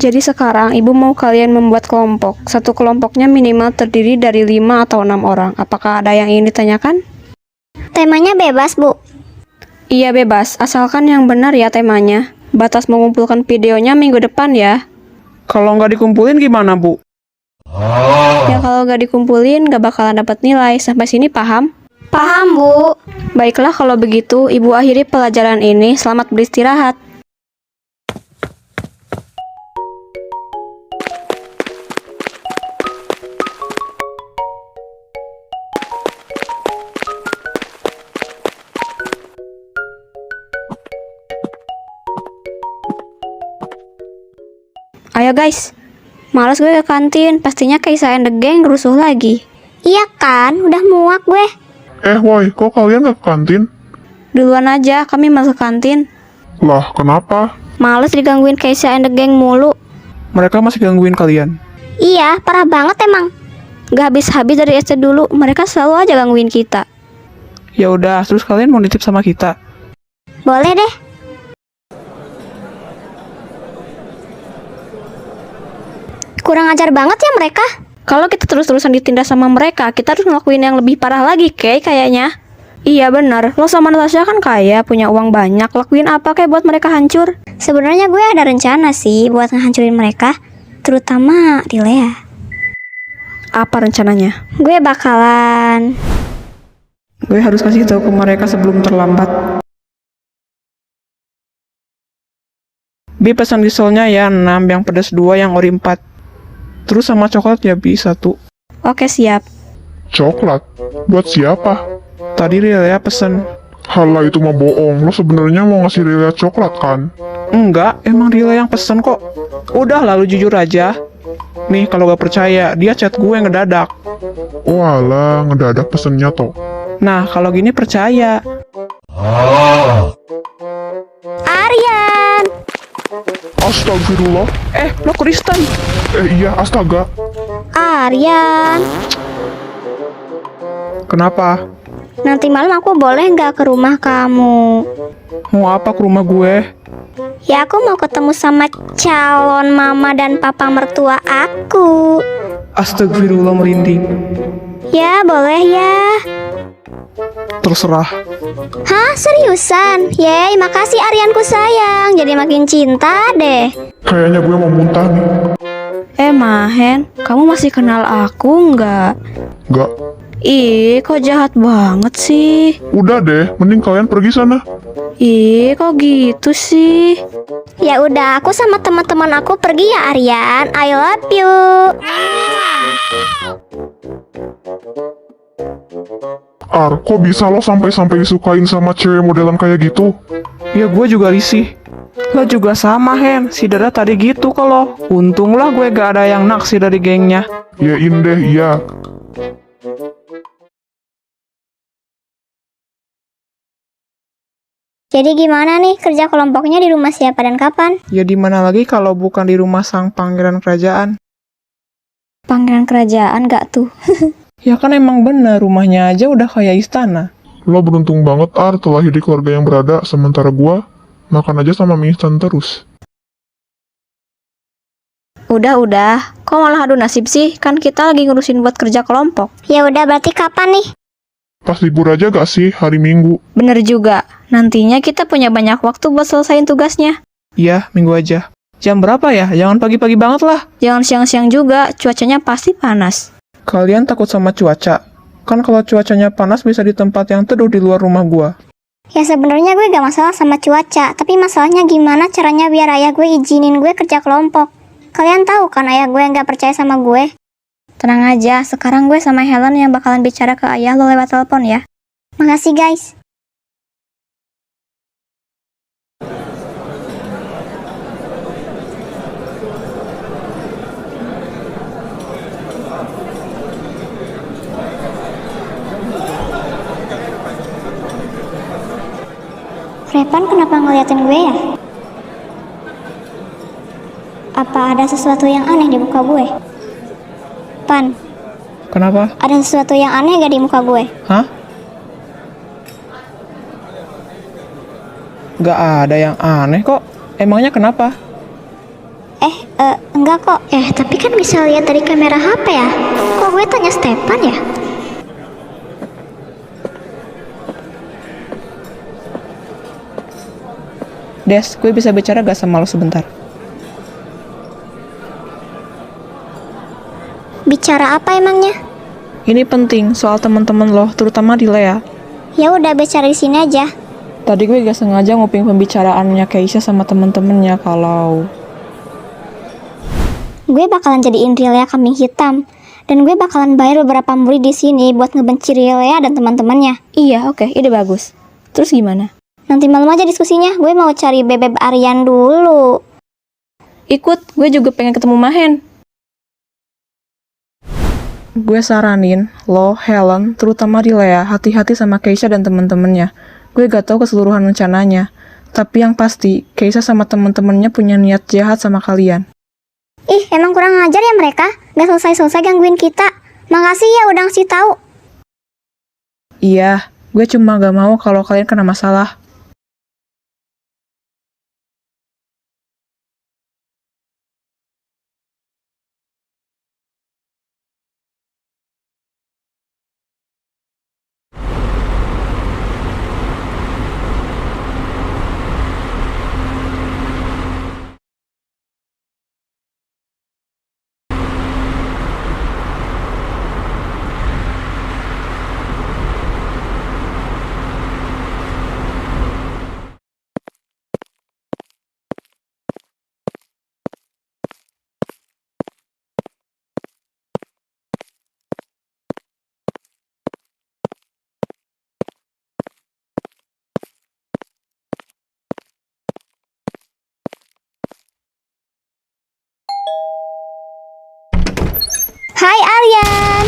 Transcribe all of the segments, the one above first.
Jadi sekarang ibu mau kalian membuat kelompok. Satu kelompoknya minimal terdiri dari 5 atau 6 orang. Apakah ada yang ingin ditanyakan? Temanya bebas, Bu. Iya bebas, asalkan yang benar ya temanya. Batas mengumpulkan videonya minggu depan ya. Kalau nggak dikumpulin gimana, Bu? Ya kalau nggak dikumpulin nggak bakalan dapat nilai. Sampai sini paham? Paham, Bu. Baiklah kalau begitu, ibu akhiri pelajaran ini. Selamat beristirahat. Ayo guys, males gue ke kantin. Pastinya Kaisa and the Gang rusuh lagi. Iya kan, udah muak gue. Woi, kok kalian nggak ke kantin? Duluan aja, kami masuk kantin. Lah, kenapa? Males digangguin Kaisa and the Gang mulu. Mereka masih gangguin kalian. Iya, parah banget emang. Gak habis-habis dari SD dulu, mereka selalu aja gangguin kita. Ya udah, terus kalian mau nitip sama kita? Boleh deh. Kurang ajar banget ya mereka. Kalau kita terus-terusan ditindas sama mereka, kita harus ngelakuin yang lebih parah lagi, kayaknya. Iya bener, lo sama Natasha kan kaya, punya uang banyak. Lakuin apa kayak buat mereka hancur? Sebenarnya gue ada rencana sih buat ngehancurin mereka, terutama Rilea. Apa rencananya? Gue bakalan... Gue harus kasih tahu ke mereka sebelum terlambat. Bi pesan risolnya ya 6, yang pedas 2, yang ori 4. Terus sama coklat ya bisa tuh. Oke siap. Coklat? Buat siapa? Tadi Rilea pesen. Halah, itu mah bohong. Lo sebenarnya mau ngasih Rilea coklat kan? Enggak, emang Rilea yang pesen kok. Udah lalu jujur aja. Nih kalau gak percaya, dia chat gue ngedadak. Walah, ngedadak pesennya toh. Nah kalau gini percaya. Aryan! Astagfirullah. Lo Kristen. Iya, astaga. Aryan! Kenapa? Nanti malam aku boleh nggak ke rumah kamu? Mau apa ke rumah gue? Ya aku mau ketemu sama calon mama dan papa mertua aku. Astagfirullah merinding. Ya boleh ya. Terserah. Hah, seriusan? Yeay, makasih Aryanku sayang. Jadi makin cinta deh. Kayaknya gue mau muntah nih. Mahen, kamu masih kenal aku nggak? Nggak. Ih, kok jahat banget sih? Udah deh, mending kalian pergi sana. Ih, kok gitu sih? Ya udah, aku sama teman-teman aku pergi ya Aryan. I love you. Kok bisa lo sampai disukain sama cewek modelan kayak gitu? Ya gue juga risih. Lo juga sama Hen, si Dara tadi gitu kalau. Untunglah gue gak ada yang naksir dari gengnya. Yain deh, iya. Jadi gimana nih kerja kelompoknya di rumah siapa dan kapan? Ya di mana lagi kalau bukan di rumah sang pangeran kerajaan. Pangeran kerajaan gak tuh? Ya kan emang bener, rumahnya aja udah kayak istana. Lo beruntung banget, telah hidup keluarga yang berada, sementara gua makan aja sama mie instan terus. Udah. Kok malah adu nasib sih? Kan kita lagi ngurusin buat kerja kelompok. Ya udah, berarti kapan nih? Pas libur aja gak sih, hari Minggu? Bener juga. Nantinya kita punya banyak waktu buat selesaiin tugasnya. Iya, minggu aja. Jam berapa ya? Jangan pagi-pagi banget lah. Jangan siang-siang juga, cuacanya pasti panas. Kalian takut sama cuaca? Kan kalau cuacanya panas bisa di tempat yang teduh di luar rumah gua. Ya sebenarnya gue gak masalah sama cuaca, tapi masalahnya gimana caranya biar ayah gue izinin gue kerja kelompok. Kalian tahu kan ayah gue gak percaya sama gue. Tenang aja, sekarang gue sama Helen yang bakalan bicara ke ayah lo lewat telepon ya. Makasih guys. Repan kenapa ngeliatin gue ya? Apa ada sesuatu yang aneh di muka gue? Pan, Kenapa? ada sesuatu yang aneh gak di muka gue? Hah? Gak ada yang aneh kok. Emangnya kenapa? Enggak kok. Tapi kan bisa lihat dari kamera HP ya. Kok gue tanya Stepan ya? Des, gue bisa bicara gak sama lo sebentar? Bicara apa emangnya? Ini penting soal teman-teman lo, terutama di Lea. Ya udah bicara di sini aja. Tadi gue gak sengaja nguping pembicaraannya Keisha sama temen-temennya kalau Gue bakalan jadiin Rilea kambing hitam. Dan gue bakalan bayar beberapa murid di sini buat ngebenci Rilea dan teman-temannya. Iya, oke, ide bagus. Terus gimana? Nanti malam aja diskusinya. Gue mau cari bebek Aryan dulu. Ikut, gue juga pengen ketemu Mahen. gue saranin lo, Helen, terutama di Lea, hati-hati sama Keisha dan temen-temennya. Gue gak tahu keseluruhan rencananya, tapi yang pasti Keisha sama temen-temennya punya niat jahat sama kalian. Ih, emang kurang ajar ya mereka. Gak selesai-selesai gangguin kita. Makasih ya udah ngasih tahu. Iya, gue cuma gak mau kalau kalian kena masalah. Hai Aryan.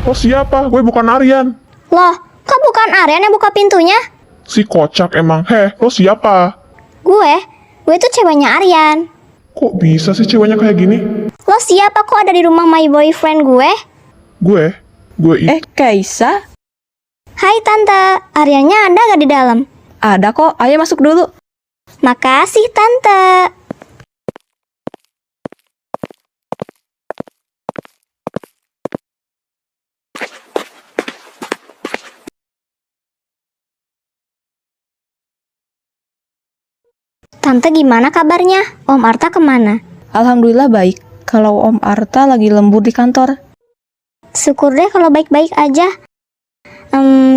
Lo siapa? Gue bukan Aryan. Loh, kok bukan Aryan yang buka pintunya? Si kocak emang. Lo siapa? Gue tuh ceweknya Aryan. Kok bisa sih ceweknya kayak gini? Lo siapa kok ada di rumah my boyfriend gue? Gue Keisha? Hai tante, Aryannya ada gak di dalam? Ada kok, ayo masuk dulu. Makasih tante. Tante gimana kabarnya? Om Arta kemana? Alhamdulillah baik. Kalau Om Arta lagi lembur di kantor. Syukur deh kalau baik-baik aja.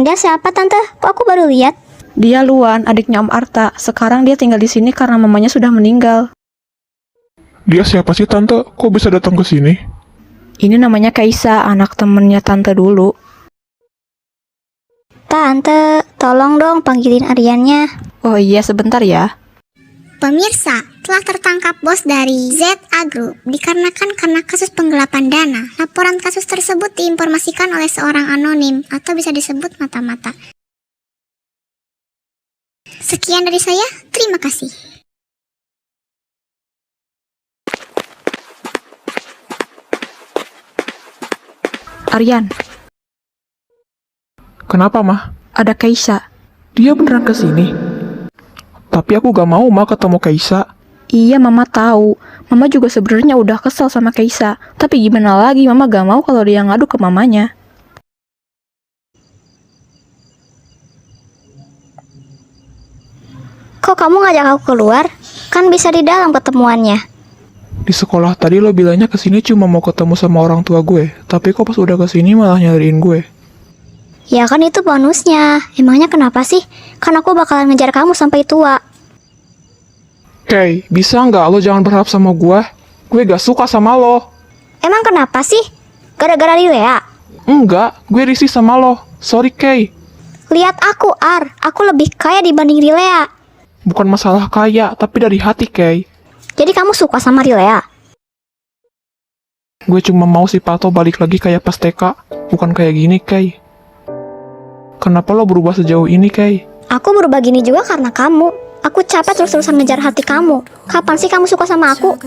Dia siapa tante? Kok aku baru lihat? Dia Luan, adiknya Om Arta. Sekarang dia tinggal di sini karena mamanya sudah meninggal. Dia siapa sih tante? Kok bisa datang ke sini? Ini namanya Keisha, anak temennya tante dulu. Tante, tolong dong panggilin Aryannya. Oh iya, sebentar ya. Pemirsa, telah tertangkap bos dari ZA Group dikarenakan karena kasus penggelapan dana. Laporan kasus tersebut diinformasikan oleh seorang anonim atau bisa disebut mata-mata. Sekian dari saya, terima kasih. Aryan, Kenapa, Mah? ada Keisha. Dia beneran ke sini? Tapi aku gak mau, Mah, ketemu Keisha. Iya, Mama tahu. Mama juga sebenarnya udah kesel sama Keisha. Tapi gimana lagi, Mama gak mau kalau dia ngadu ke mamanya. Kok kamu ngajak aku keluar? Kan bisa di dalam ketemuannya. Di sekolah tadi lo bilangnya kesini cuma mau ketemu sama orang tua gue. Tapi kok pas udah kesini malah nyariin gue. Ya kan itu bonusnya. Emangnya kenapa sih? Kan aku bakalan ngejar kamu sampai tua. Kay, bisa nggak lo jangan berharap sama gue? Gue gak suka sama lo. Emang kenapa sih? Gara-gara Rilea? Enggak, gue risih sama lo. Sorry, Kay. Lihat aku, Ar. Aku lebih kaya dibanding Rilea. Bukan masalah kaya, tapi dari hati, Kay. Jadi kamu suka sama Rilea? Gue cuma mau si Pato balik lagi kayak pas TK. Bukan kayak gini, Kay. Kenapa lo berubah sejauh ini, Kay? Aku berubah gini juga karena kamu. Aku capek terus-terusan ngejar hati kamu. Kapan sih kamu suka sama aku?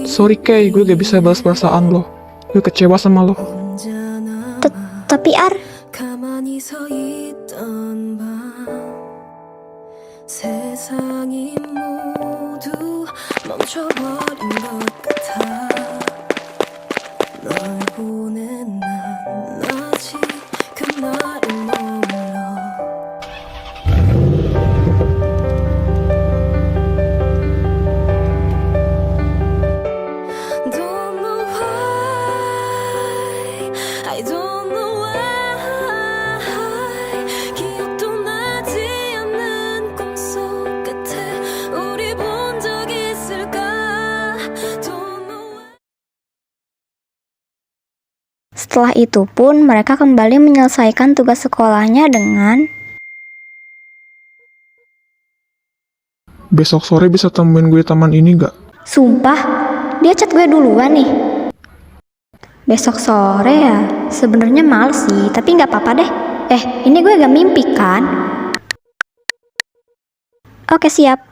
Sorry, Kay. Gue gak bisa balas perasaan lo. Gue kecewa sama lo. Tapi Ar, 가만히 서 있던 밤 세상이 모두 멈춰버린 것 Setelah itu pun mereka kembali menyelesaikan tugas sekolahnya dengan Besok sore bisa temuin gue di taman ini gak? sumpah, dia chat gue duluan nih. Besok sore ya, sebenarnya males sih, tapi nggak apa-apa deh. Ini gue gak mimpi kan? Oke, siap.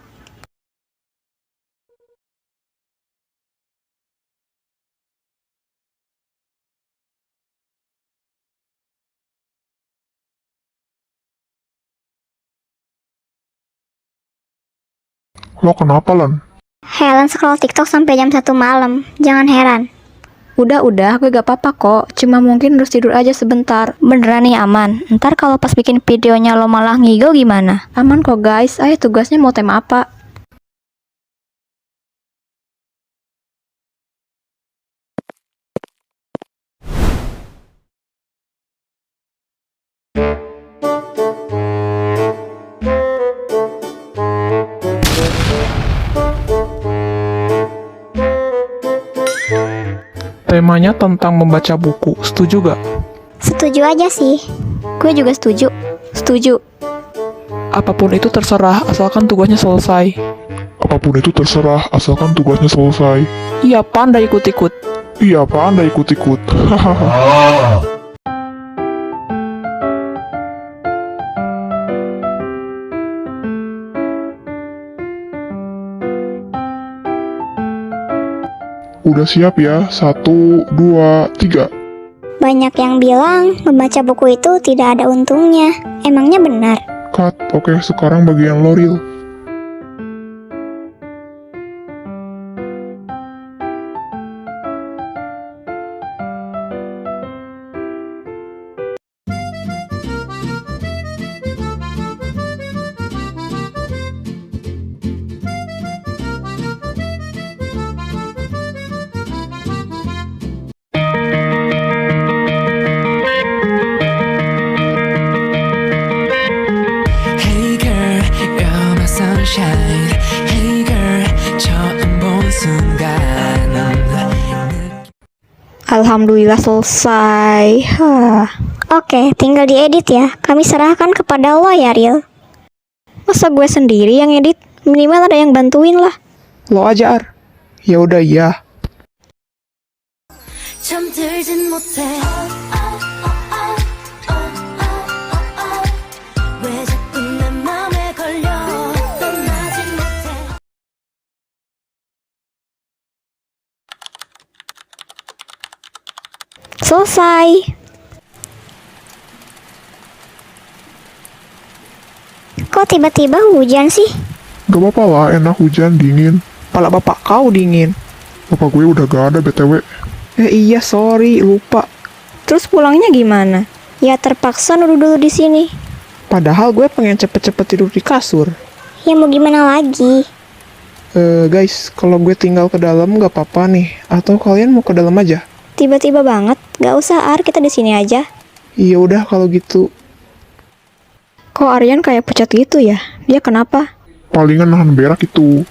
Lo kenapa, Lan? Helen scroll TikTok sampai jam 1 malam. Jangan heran. Udah, gue gak apa-apa kok. Cuma mungkin harus tidur aja sebentar. Beneran nih aman. Ntar kalau pas bikin videonya lo malah ngigo gimana? Aman kok guys. Ayo tugasnya mau tema apa? Temanya tentang membaca buku, setuju gak? Setuju aja sih. Gue juga setuju. Setuju. Apapun itu terserah, asalkan tugasnya selesai. Apapun itu terserah, asalkan tugasnya selesai. Iya, pandai ikut-ikut. Iya, apaan dah ikut-ikut? Udah siap ya? 1, 2, 3. Banyak yang bilang membaca buku itu tidak ada untungnya. Emangnya benar? Cut. Oke, sekarang bagian Loril. Hey girl, you're my sunshine. Hey girl, 처음 본 순간. Alhamdulillah selesai. Oke, tinggal diedit ya. Kami serahkan kepada lo ya, Ril. Masa gue sendiri yang edit? Minimal ada yang bantuin lah. Lo aja, Ar. Ya udah iya. 잠들진 못해. 왜 자꾸 내 맘에 걸려? 떠나지 못해. Selesai. Kok tiba-tiba hujan sih? Gak apa-apa lah, enak hujan, dingin. Pala bapak kau dingin. Bapak gue udah gak ada BTW. Iya, sorry, lupa. Terus pulangnya gimana? Ya terpaksa nuduh dulu di sini. Padahal gue pengen cepet-cepet tidur di kasur. Ya mau gimana lagi? Guys, kalau gue tinggal ke dalam gak apa-apa nih. Atau kalian mau ke dalam aja? Tiba-tiba banget. Gak usah Ar, kita di sini aja. Iya udah kalau gitu. Kok Aryan kayak pucat gitu ya? Dia kenapa? Palingan nahan berak itu.